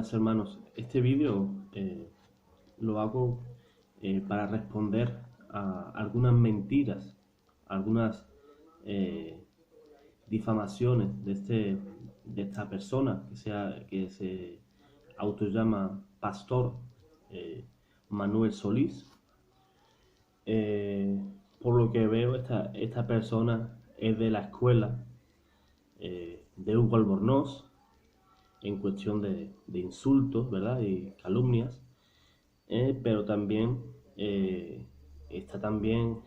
Buenas hermanos, este vídeo lo hago para responder a algunas mentiras, algunas eh, difamaciones de esta persona que se autollama Pastor Manuel Solís. Eh, por lo que veo, esta persona es de la escuela de Hugo Albornoz en cuestión de insultos, ¿verdad? Y calumnias, pero también está también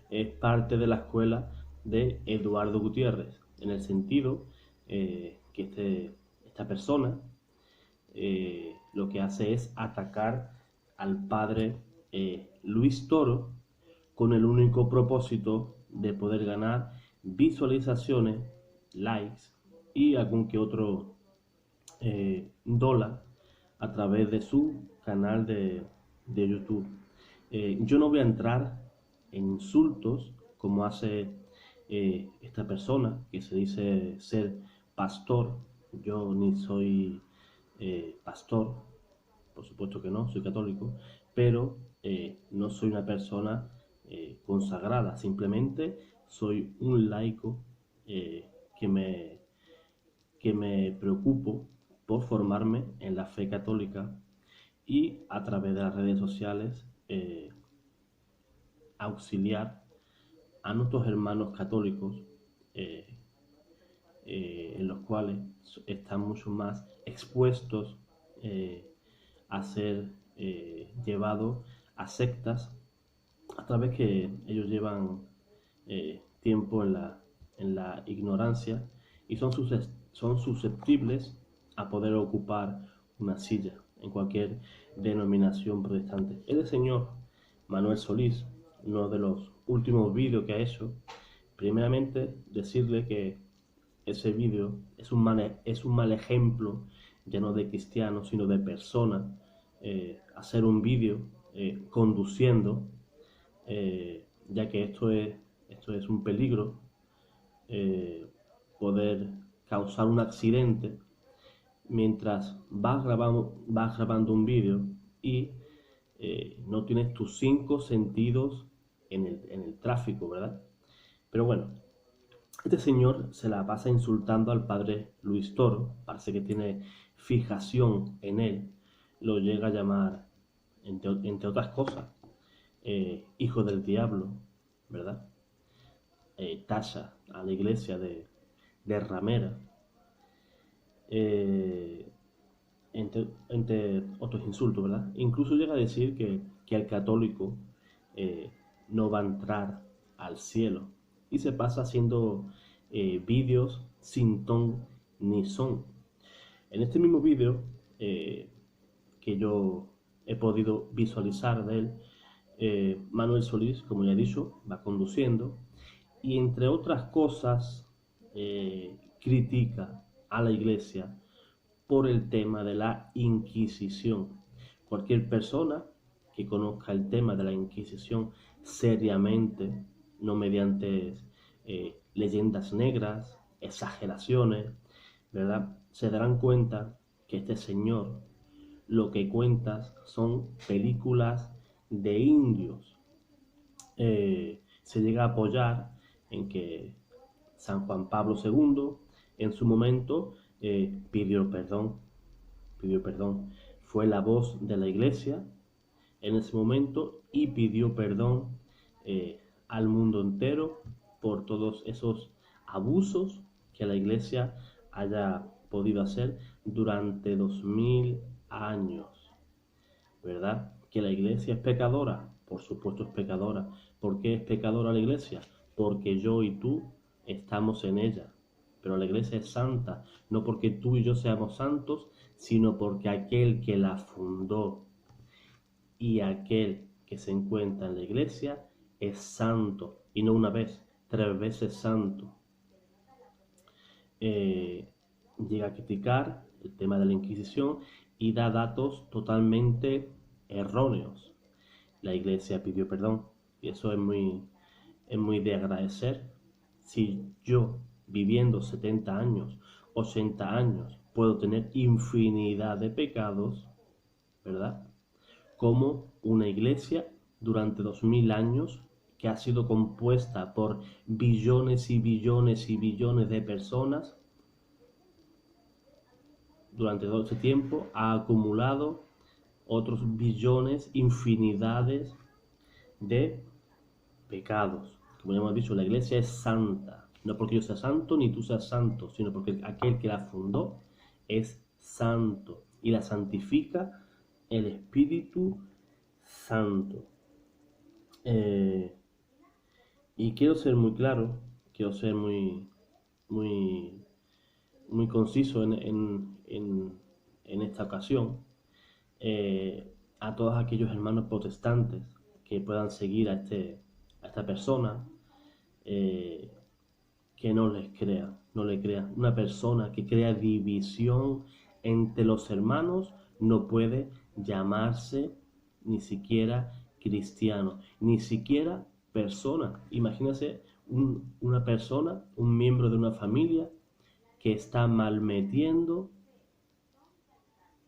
es parte de la escuela de Eduardo Gutiérrez, en el sentido que esta persona lo que hace es atacar al padre Luis Toro con el único propósito de poder ganar visualizaciones, likes y algún que otro dólar a través de su canal de YouTube. Yo no voy a entrar en insultos como hace esta persona que se dice ser pastor. Yo ni soy pastor, por supuesto que no, soy católico, pero no soy una persona consagrada, simplemente soy un laico eh, que me que me preocupo por formarme en la fe católica y a través de las redes sociales auxiliar a nuestros hermanos católicos eh, en los cuales están mucho más expuestos a ser llevados a sectas a través que ellos llevan tiempo en la ignorancia y son susceptibles a poder ocupar una silla en cualquier denominación protestante. El señor Manuel Solís, uno de los últimos vídeos que ha hecho, primeramente decirle que ese vídeo es un mal ejemplo, ya no de cristiano, sino de persona, hacer un vídeo conduciendo, ya que esto es un peligro, eh, poder causar un accidente mientras vas grabando un vídeo y no tienes tus 5 sentidos en el tráfico, ¿verdad? Pero bueno, este señor se la pasa insultando al padre Luis Toro, parece que tiene fijación en él, lo llega a llamar, entre otras cosas, hijo del diablo, ¿verdad? Talla a la iglesia de Ramera, eh, entre otros insultos, ¿verdad? Incluso llega a decir que el católico no va a entrar al cielo y se pasa haciendo vídeos sin ton ni son. En este mismo vídeo que yo he podido visualizar de él, Manuel Solís, como ya he dicho, va conduciendo y entre otras cosas critica a la iglesia por el tema de la Inquisición. Cualquier persona que conozca el tema de la Inquisición seriamente, no mediante leyendas negras, exageraciones, ¿verdad? Se darán cuenta que este señor lo que cuentas son películas de indios. Se llega a apoyar en que San Juan Pablo II en su momento pidió perdón, fue la voz de la iglesia en ese momento y pidió perdón al mundo entero por todos esos abusos que la iglesia haya podido hacer durante 2000 años, ¿verdad? Que la iglesia es pecadora, por supuesto es pecadora. ¿Por qué es pecadora la iglesia? Porque yo y tú estamos en ella. Pero la iglesia es santa, no porque tú y yo seamos santos, sino porque aquel que la fundó y aquel que se encuentra en la iglesia es santo, y no una vez, 3 veces santo. Llega a criticar el tema de la Inquisición y da datos totalmente erróneos. La iglesia pidió perdón y eso es muy de agradecer. Si yo, viviendo 70 años, 80 años puedo tener infinidad de pecados, ¿verdad? Como una iglesia durante 2000 años que ha sido compuesta por billones y billones y billones de personas, durante todo ese tiempo ha acumulado otros billones, infinidades de pecados. Como ya hemos dicho, la iglesia es santa. No porque yo sea santo ni tú seas santo, sino porque aquel que la fundó es santo y la santifica el Espíritu Santo. Y quiero ser muy claro, quiero ser muy, muy conciso en esta ocasión, a todos aquellos hermanos protestantes que puedan seguir a esta persona, eh, que no les crea, no le crea. Una persona que crea división entre los hermanos no puede llamarse ni siquiera cristiano, ni siquiera persona. Imagínese una persona, un miembro de una familia que está malmetiendo,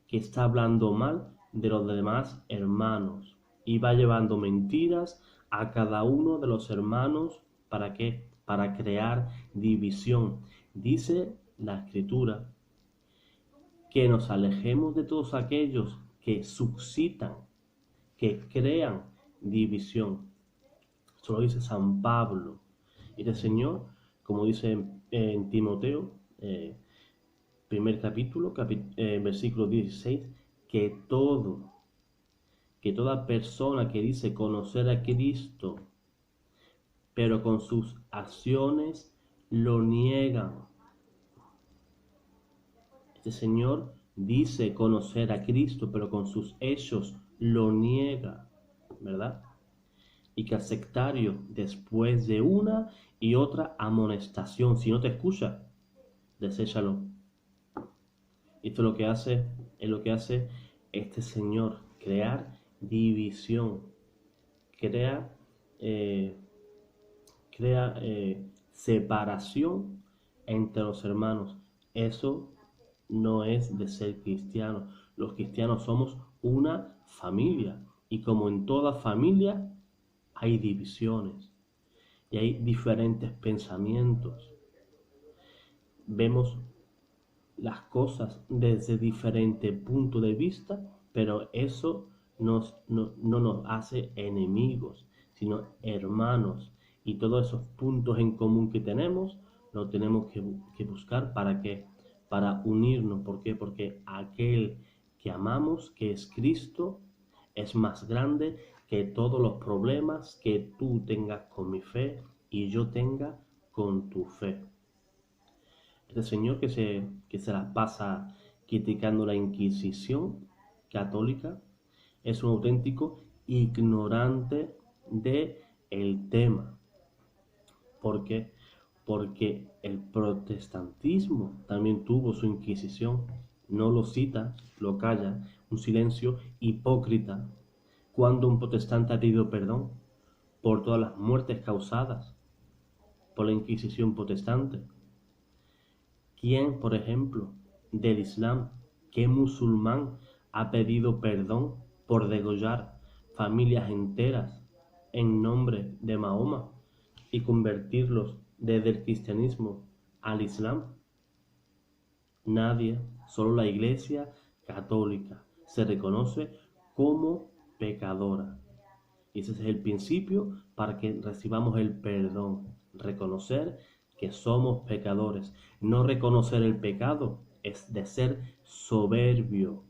que está hablando mal de los demás hermanos y va llevando mentiras a cada uno de los hermanos. ¿Para qué? Para crear división. Dice la Escritura que nos alejemos de todos aquellos que suscitan, que crean división. Esto lo dice San Pablo. Y el Señor, como dice en Timoteo, primer capítulo, versículo 16, que toda persona que dice conocer a Cristo, pero con sus acciones lo niegan. Este Señor dice conocer a Cristo, pero con sus hechos lo niega, ¿verdad? Y que al sectario, después de una y otra amonestación, si no te escucha, deséchalo. Esto es lo que hace este Señor, crear división, crea, separación entre los hermanos. Eso no es de ser cristiano. Los cristianos somos una familia y como en toda familia hay divisiones y hay diferentes pensamientos. Vemos las cosas desde diferentes puntos de vista, pero eso no nos hace enemigos, sino hermanos. Y todos esos puntos en común que tenemos, lo tenemos que buscar para qué, para unirnos. ¿Por qué? Porque aquel que amamos, que es Cristo, es más grande que todos los problemas que tú tengas con mi fe y yo tenga con tu fe. Este señor que se la pasa criticando la Inquisición católica es un auténtico ignorante del tema. ¿Por qué? Porque el protestantismo también tuvo su Inquisición. No lo cita, lo calla, un silencio hipócrita. Cuando un protestante ha pedido perdón por todas las muertes causadas por la Inquisición protestante. ¿Quién, por ejemplo, del Islam, qué musulmán ha pedido perdón por degollar familias enteras en nombre de Mahoma y convertirlos desde el cristianismo al Islam? Nadie, solo la Iglesia católica se reconoce como pecadora. Y ese es el principio para que recibamos el perdón, reconocer que somos pecadores. No reconocer el pecado es de ser soberbio.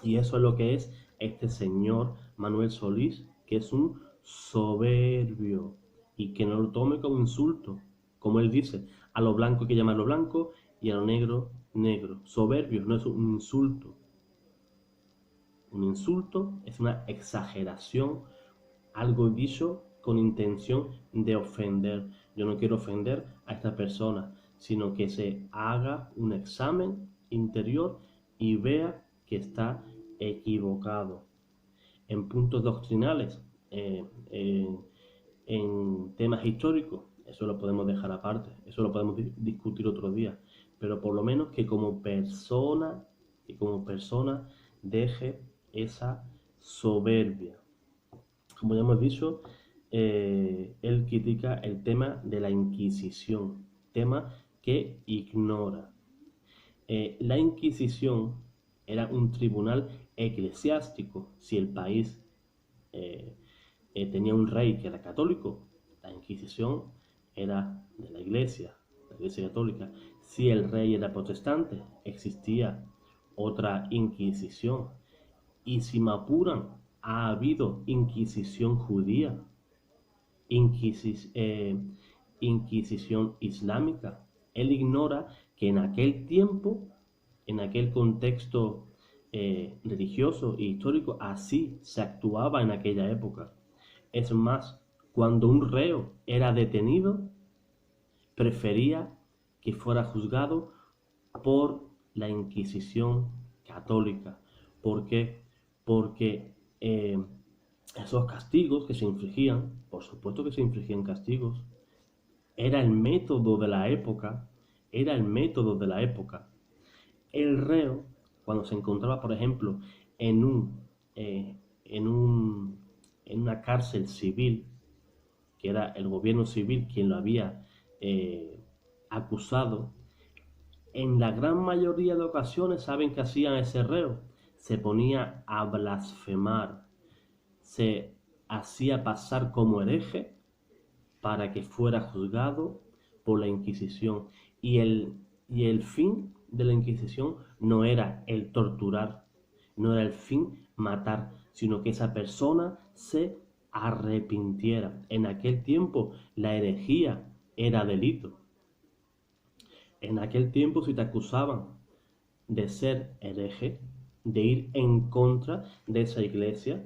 Y eso es lo que es este señor Manuel Solís, que es un soberbio. Y que no lo tome como insulto. Como él dice, a lo blanco hay que llamarlo blanco y a lo negro, negro. Soberbio no es un insulto. Un insulto es una exageración, algo dicho con intención de ofender. Yo no quiero ofender a esta persona, sino que se haga un examen interior y vea que está equivocado. En puntos doctrinales, en temas históricos, eso lo podemos dejar aparte, eso lo podemos discutir otro día. pero por lo menos que como persona deje esa soberbia. Como ya hemos dicho, él critica el tema de la Inquisición, tema que ignora. La Inquisición era un tribunal eclesiástico. Si el país eh, tenía un rey que era católico, la Inquisición era de la Iglesia católica. Si el rey era protestante, existía otra Inquisición. Y si me apuran, ha habido Inquisición judía, Inquisis- eh, Inquisición islámica. Él ignora que en aquel tiempo, en aquel contexto religioso e histórico, así se actuaba en aquella época. Es más, cuando un reo era detenido, prefería que fuera juzgado por la Inquisición católica. ¿Por qué? Porque esos castigos que se infligían, por supuesto que se infligían castigos, era el método de la época, era el método de la época. El reo, cuando se encontraba, por ejemplo, en un, eh, en un, en una cárcel civil, que era el gobierno civil quien lo había acusado, en la gran mayoría de ocasiones, ¿saben qué hacían ese reo? Se ponía a blasfemar, se hacía pasar como hereje para que fuera juzgado por la Inquisición. Y el fin de la Inquisición no era el torturar, no era el fin matar, sino que esa persona se arrepintiera. En aquel tiempo la herejía era delito. En aquel tiempo si te acusaban de ser hereje, de ir en contra de esa iglesia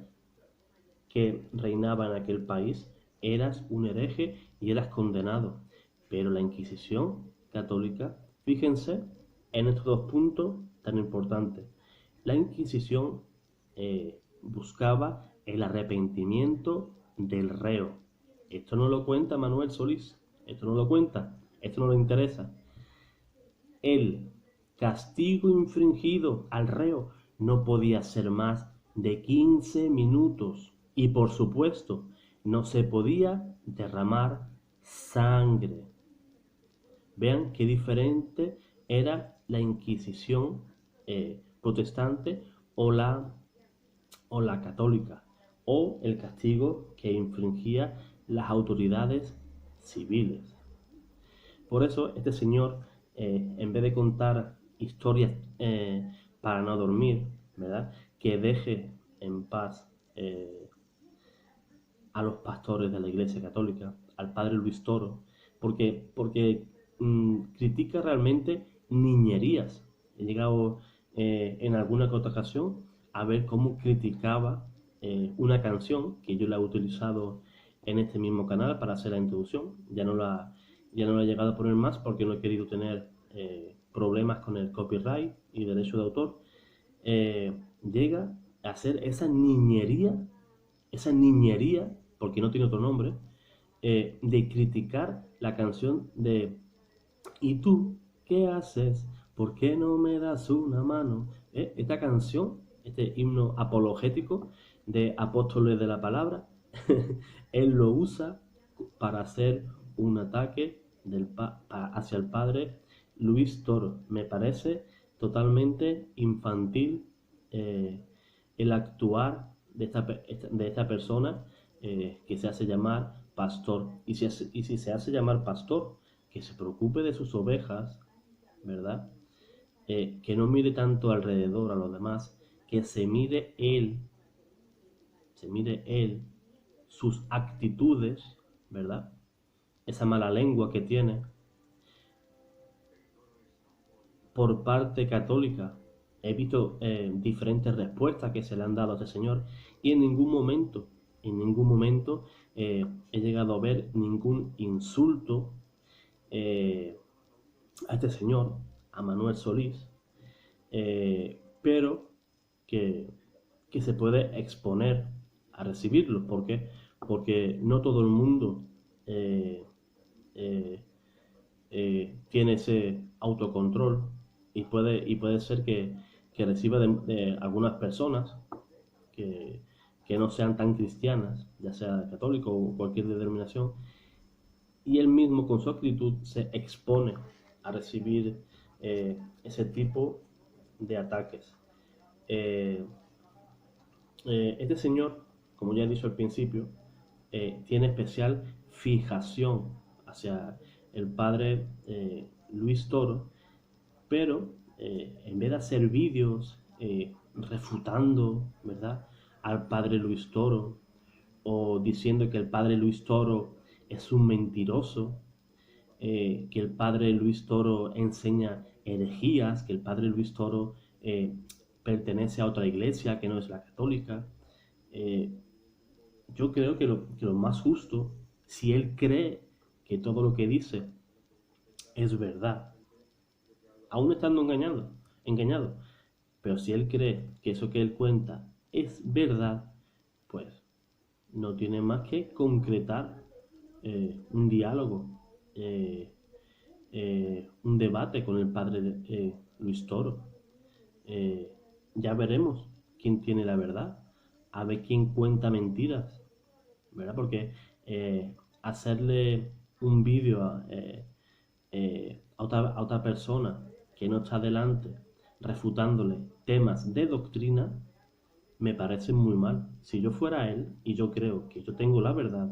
que reinaba en aquel país, eras un hereje y eras condenado. Pero la Inquisición católica, fíjense en estos dos puntos tan importantes. La Inquisición buscaba el arrepentimiento del reo. Esto no lo cuenta Manuel Solís, esto no lo cuenta, esto no le interesa. El castigo infringido al reo no podía ser más de 15 minutos y por supuesto no se podía derramar sangre. Vean qué diferente era la Inquisición protestante o o la católica, o el castigo que infringía las autoridades civiles. Por eso este señor, en vez de contar historias para no dormir, ¿verdad? Que deje en paz a los pastores de la Iglesia Católica, al padre Luis Toro, porque critica realmente niñerías. He llegado en alguna otra ocasión a ver cómo criticaba una canción que yo la he utilizado en este mismo canal para hacer la introducción. Ya no la he llegado a poner más porque no he querido tener problemas con el copyright y derecho de autor. Llega a hacer esa niñería, porque no tiene otro nombre, de criticar la canción de ¿y tú qué haces? ¿Por qué no me das una mano? Esta canción, este himno apologético de apóstoles de la palabra, él lo usa para hacer un ataque hacia el padre Luis Toro. Me parece totalmente infantil el actuar de esta persona que se hace llamar pastor. Y si se hace llamar pastor, que se preocupe de sus ovejas, ¿verdad? Que no mire tanto alrededor a los demás, que se mire él, sus actitudes, ¿verdad? Esa mala lengua que tiene por parte católica. He visto diferentes respuestas que se le han dado a este señor y en ningún momento he llegado a ver ningún insulto a este señor, a Manuel Solís, pero que se puede exponer a recibirlo. ¿Por qué? Porque no todo el mundo tiene ese autocontrol y puede ser que reciba de algunas personas que, que no sean tan cristianas, ya sea católico o cualquier denominación, y él mismo con su actitud se expone a recibir ese tipo de ataques. Eh, este señor, como ya he dicho al principio, tiene especial fijación hacia el padre Luis Toro, pero en vez de hacer vídeos refutando, ¿verdad?, al padre Luis Toro o diciendo que el padre Luis Toro es un mentiroso, que el padre Luis Toro enseña herejías, que el padre Luis Toro pertenece a otra iglesia que no es la católica. Eh, yo creo que lo más justo, si él cree que todo lo que dice es verdad, aún estando engañado, pero si él cree que eso que él cuenta es verdad, pues no tiene más que concretar un diálogo, eh, un debate con el padre Luis Toro. Eh, ya veremos quién tiene la verdad, a ver quién cuenta mentiras, ¿verdad? Porque hacerle un vídeo a otra persona que no está delante, refutándole temas de doctrina, me parece muy mal. Si yo fuera él y yo creo que yo tengo la verdad,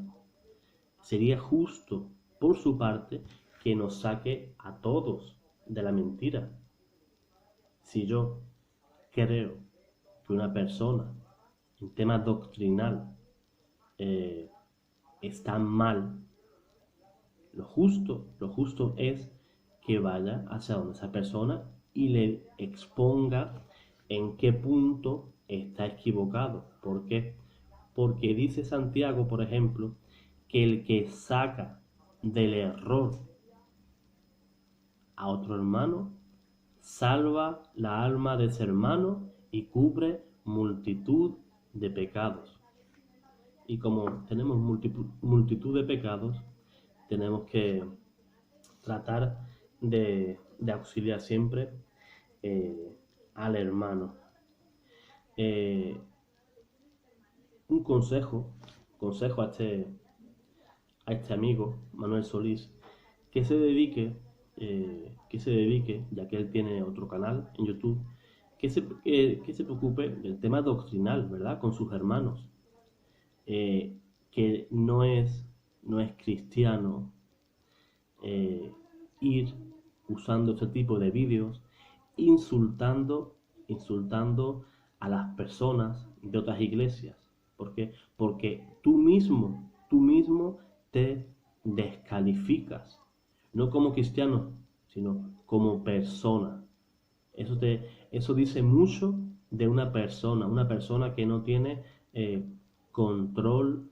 sería justo por su parte que nos saque a todos de la mentira. Si yo creo que una persona en tema doctrinal eh, está mal, lo justo es que vaya hacia donde esa persona y le exponga en qué punto está equivocado. ¿Por qué? Porque dice Santiago, por ejemplo, que el que saca del error a otro hermano salva la alma de ese hermano y cubre multitud de pecados. Y como tenemos multitud de pecados, tenemos que tratar de auxiliar siempre al hermano. Eh, un consejo a este amigo, Manuel Solís, que se dedique, ya que él tiene otro canal en YouTube, que se preocupe del tema doctrinal, ¿verdad? Con sus hermanos. Que no es cristiano eh, ir usando este tipo de vídeos insultando a las personas de otras iglesias. ¿Por qué? Porque tú mismo te descalificas, no como cristiano, sino como persona. Eso dice mucho de una persona que no tiene control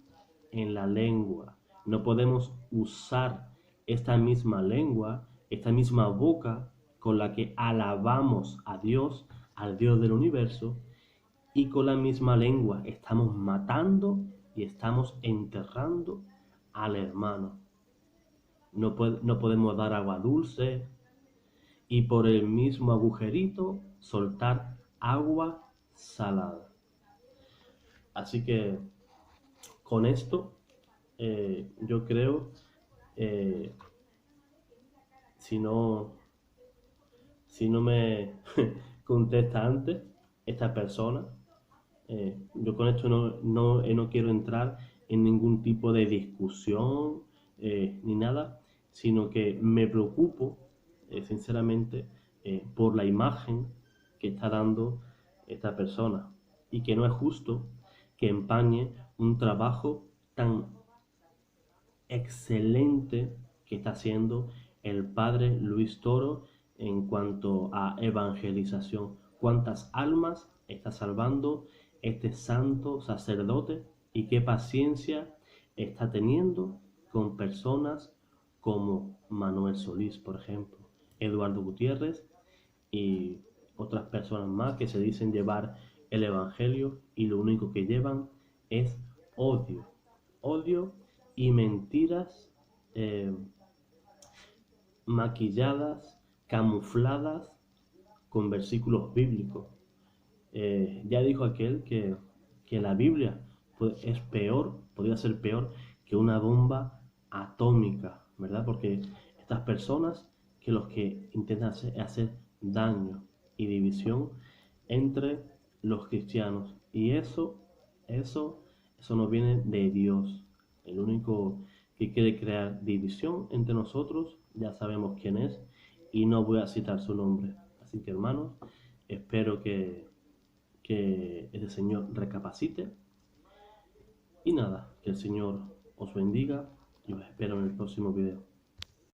en la lengua. No podemos usar esta misma lengua, esta misma boca con la que alabamos a Dios, al Dios del universo, y con la misma lengua estamos matando y estamos enterrando al hermano. No podemos dar agua dulce y por el mismo agujerito soltar agua salada. Así que con esto yo creo, eh, si no, si no me contesta antes esta persona, yo con esto no quiero entrar en ningún tipo de discusión ni nada, sino que me preocupo sinceramente por la imagen que está dando esta persona y que no es justo que empañe un trabajo tan excelente que está haciendo el padre Luis Toro en cuanto a evangelización. ¿Cuántas almas está salvando este santo sacerdote y qué paciencia está teniendo con personas como Manuel Solís, por ejemplo, Eduardo Gutiérrez y otras personas más que se dicen llevar el evangelio y lo único que llevan es odio y mentiras maquilladas camufladas con versículos bíblicos. Ya dijo aquel que la Biblia es peor, podría ser peor que una bomba atómica, ¿verdad? Porque estas personas que los que intentan hacer daño y división entre los cristianos. Y eso no viene de Dios. El único que quiere crear división entre nosotros, ya sabemos quién es, y no voy a citar su nombre. Así que hermanos, espero que ese Señor recapacite. Y nada, que el Señor os bendiga y os espero en el próximo video.